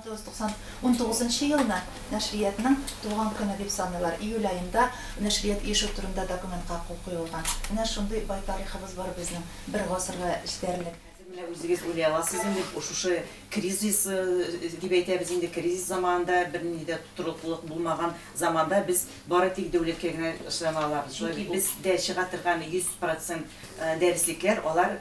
1919 елына нәшриятның туган көне дип саныйлар. Июль айында нәшрият ише турында документка кул куелган. Менә шундый бай тарихыбыз бар безнең, бер гасырга эчтәрлек. Менә үзегез уйлый аласыз инде шушы кризис дип әйтәбез инде, кризис заманында берни дә тотрыклык булмаган заманда без бары тик дәүләткә генә эшләмә алабыз. Чөнки без дә чыга торган 100% дәреслекләр алар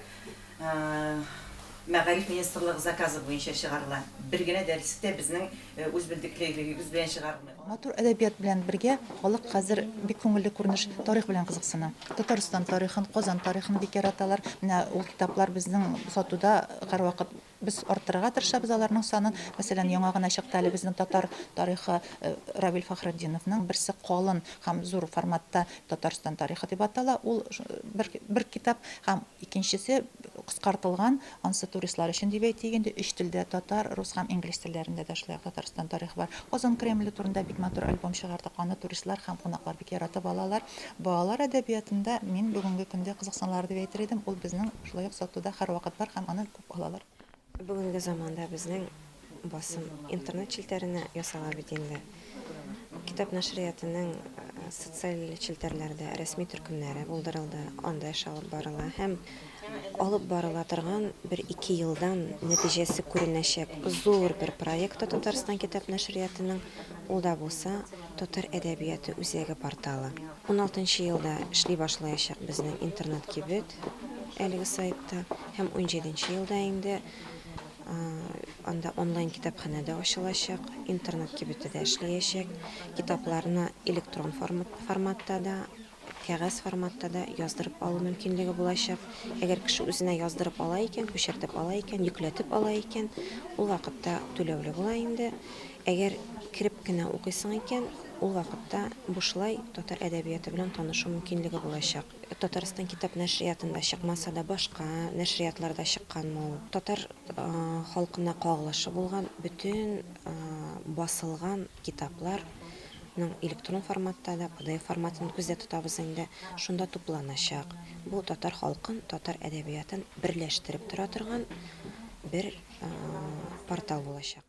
Мәгариф министрлыгы заказы буенча чыгарыла. Бер генә дәреслектә безнең үз белдеклегебез белән чыгарылмый. Матур әдәбият белән бергә халык хәзер бик күңелле күренеш тарих белән кызыксына. Татарстан тарихын, Казан тарихын бик яраталар. Менә ул китаплар безнең сатуда һәрвакыт без арттырырга тырышабыз аларның санын. Мәсәлән, яңа гына чыкты әле безнең татар тарихы Равил Фахретдиновның берсе калын һәм зур форматта Татарстан тарихы дип атала. Ул бер китап һәм икенчесе кыскартылган ансы туристлар өчен дип әйтгәндә 3 телдә татар, рус һәм инглиз телләрендә дә шулай Татарстан тарихы бар. Казан Кремле турында бик матур альбом чыгардык. Аны туристлар һәм кунаклар бик яратып алалар. Балалар әдәбиятында мин бүгенге көндә кызыксаналар дип әйтер идем. Ул безнең шулай ук сатуда һәрвакыт бар һәм аны күп алалар. Бүгенге заманда безнең басым интернет челтәренә ясала бит инде. Китап нәшриятының социаль челтәрләрдә рәсми төркемнәре булдырылды. Анда эш алып барыла һәм алып барыла торган 1-2 елдан нәтиҗәсе күренәчәк зур бер проект Татарстан китап нәшриятының. Ул да булса Татар әдәбияты үзәге порталы. 16 елда эшли башлаячак безнең интернет кибет әлеге сайтта һәм 17 елда инде анда онлайн китапханәдә ачылачак, интернет кибете дә эшләячәк, китапларны электрон форматта да, кәгазь форматта да яздырып алу мөмкинлеге булачак. Әгәр кеше үзенә яздырып ала икән, күчертеп ала икән, йөкләтеп ала икән, ул вакытта түләүле була инде. Әгәр кирип кенә укыйсың икән, ул вакытта бушлай татар әдәбияты белән танышу мөмкинлеге булачак. Татарстан китап нәшриятында чыкмаса да башка нәшриятларда чыкканмы ул. Татар халкына кагылышы булган бүтән басылган китапларның электрон форматта да, PDF форматын күздә тотабыз инде. Шунда тупланачак. Бу татар халкын, татар әдәбиятын берләштереп тора торган бер портал булачак.